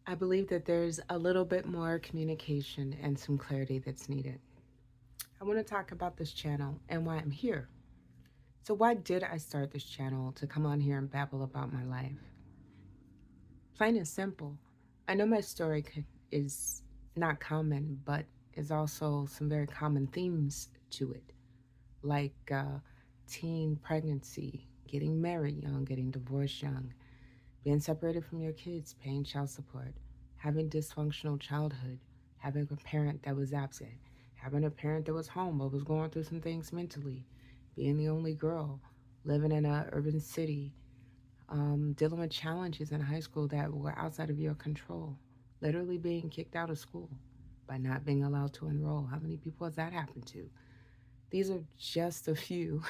I believe that there's a little bit more communication and some clarity that's needed. I want to talk about this channel and why I'm here. So, why did I start this channel to come on here and babble about my life? Plain and simple. I know my story is not common, but is also some very common themes to it, like teen pregnancy, getting married young, getting divorced young, being separated from your kids, paying child support, having dysfunctional childhood, having a parent that was absent, having a parent that was home but was going through some things mentally, being the only girl, living in an urban city, dealing with challenges in high school that were outside of your control, literally being kicked out of school by not being allowed to enroll. How many people has that happened to? These are just a few,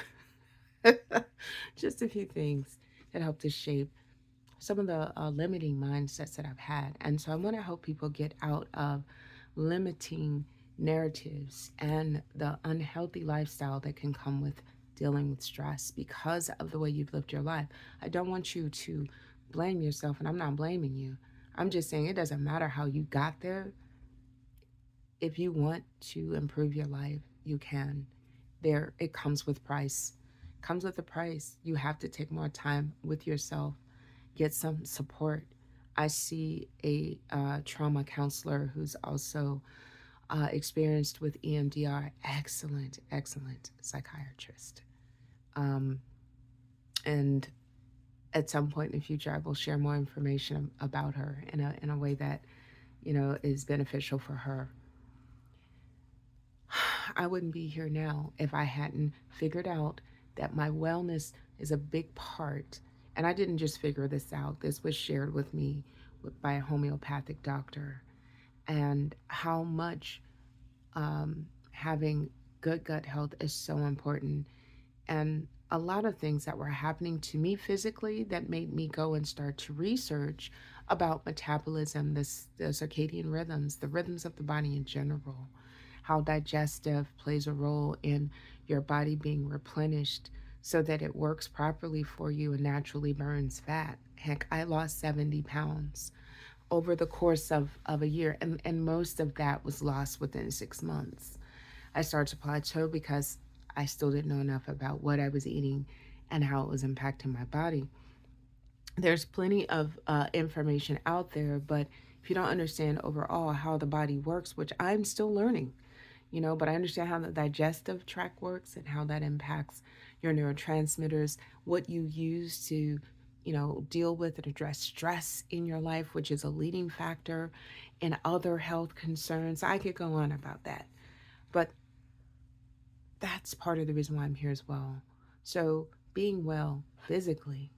just a few things that help to shape some of the limiting mindsets that I've had. And so I want to help people get out of limiting narratives and the unhealthy lifestyle that can come with dealing with stress because of the way you've lived your life. I don't want you to blame yourself, and I'm not blaming you. I'm just saying it doesn't matter how you got there. If you want to improve your life, you can. There, it comes with price. Comes with a price. You have to take more time with yourself, get some support. I see a trauma counselor who's also experienced with EMDR, excellent, excellent psychiatrist. Um, and at some point in the future, I will share more information about her in a way that is beneficial for her. I wouldn't be here now if I hadn't figured out that my wellness is a big part. And I didn't just figure this out. This was shared with me by a homeopathic doctor, and how much having good gut health is so important. And a lot of things that were happening to me physically that made me go and start to research about metabolism, the circadian rhythms, the rhythms of the body in general, how digestive plays a role in your body being replenished so that it works properly for you and naturally burns fat. Heck, I lost 70 pounds over the course of a year, and most of that was lost within 6 months. I started to plateau because I still didn't know enough about what I was eating and how it was impacting my body. There's plenty of information out there, but if you don't understand overall how the body works, which I'm still learning, but I understand how the digestive tract works and how that impacts your neurotransmitters, what you use to, deal with and address stress in your life, which is a leading factor in other health concerns. I could go on about that, but that's part of the reason why I'm here as well. So, being well physically,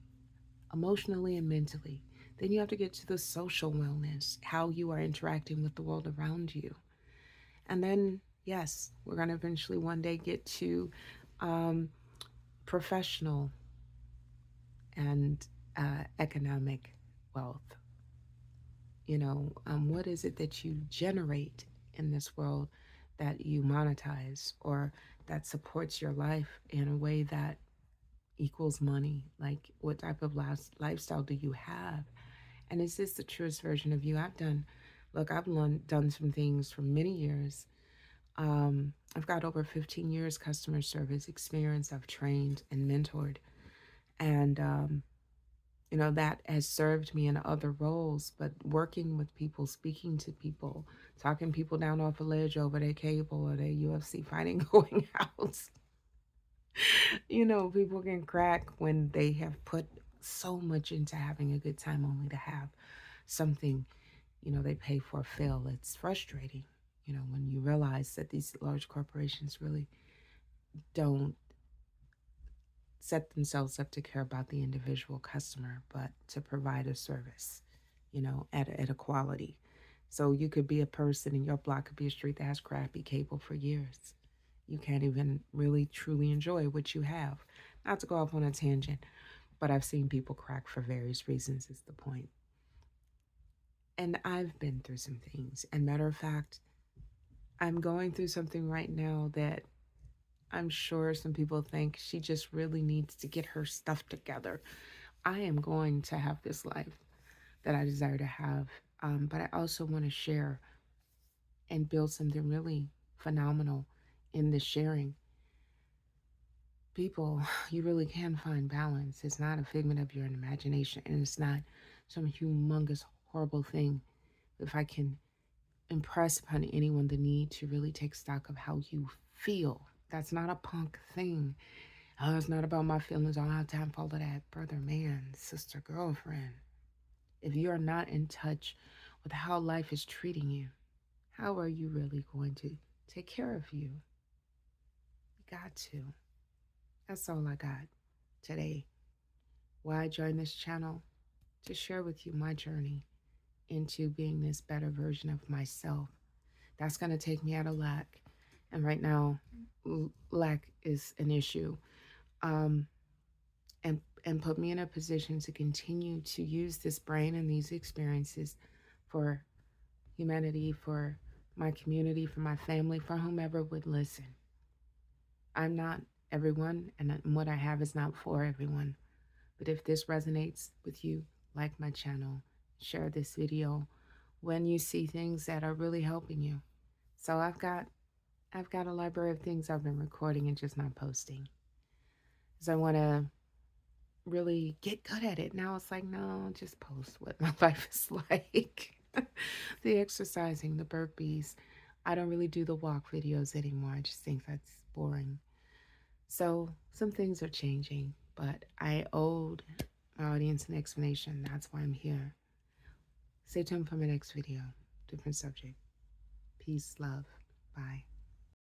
emotionally, and mentally, then you have to get to the social wellness, how you are interacting with the world around you. And then, yes, we're going to eventually one day get to um, professional and economic wealth. What is it that you generate in this world that you monetize or that supports your life in a way that equals money? Like, what type of lifestyle do you have? And is this the truest version of you? Done some things for many years. I've got over 15 years customer service experience. I've trained and mentored. And, that has served me in other roles, but working with people, speaking to people, talking people down off a ledge over their cable or their UFC fighting going out. People can crack when they have put so much into having a good time only to have something, they pay for fail. It's frustrating, when you realize that these large corporations really don't set themselves up to care about the individual customer, but to provide a service, at a quality. So you could be a person in your block could be a street that has crappy cable for years. You can't even really truly enjoy what you have. Not to go off on a tangent, but I've seen people crack for various reasons, is the point. And I've been through some things. And matter of fact, I'm going through something right now that I'm sure some people think she just really needs to get her stuff together. I am going to have this life that I desire to have. But I also want to share and build something really phenomenal in this sharing. People, you really can find balance. It's not a figment of your imagination, and it's not some humongous, horrible thing. If I can impress upon anyone the need to really take stock of how you feel, that's not a punk thing. Oh, it's not about my feelings. I don't have time for all of that, brother, man, sister, girlfriend. If you are not in touch with how life is treating you, how are you really going to take care of you? You got to. That's all I got today. Why I joined this channel? To share with you my journey into being this better version of myself. That's going to take me out of lack. And right now, lack is an issue. Um, and put me in a position to continue to use this brain and these experiences for humanity, for my community, for my family, for whomever would listen. I'm not everyone, and what I have is not for everyone. But if this resonates with you, like my channel, share this video when you see things that are really helping you. So I've got a library of things I've been recording and just not posting. Because I want to really get good at it. Now it's like, no, just post what my life is like. The exercising, the burpees. I don't really do the walk videos anymore. I just think that's boring. So some things are changing, but I owed my audience an explanation. That's why I'm here. Stay tuned for my next video. Different subject. Peace, love. Bye.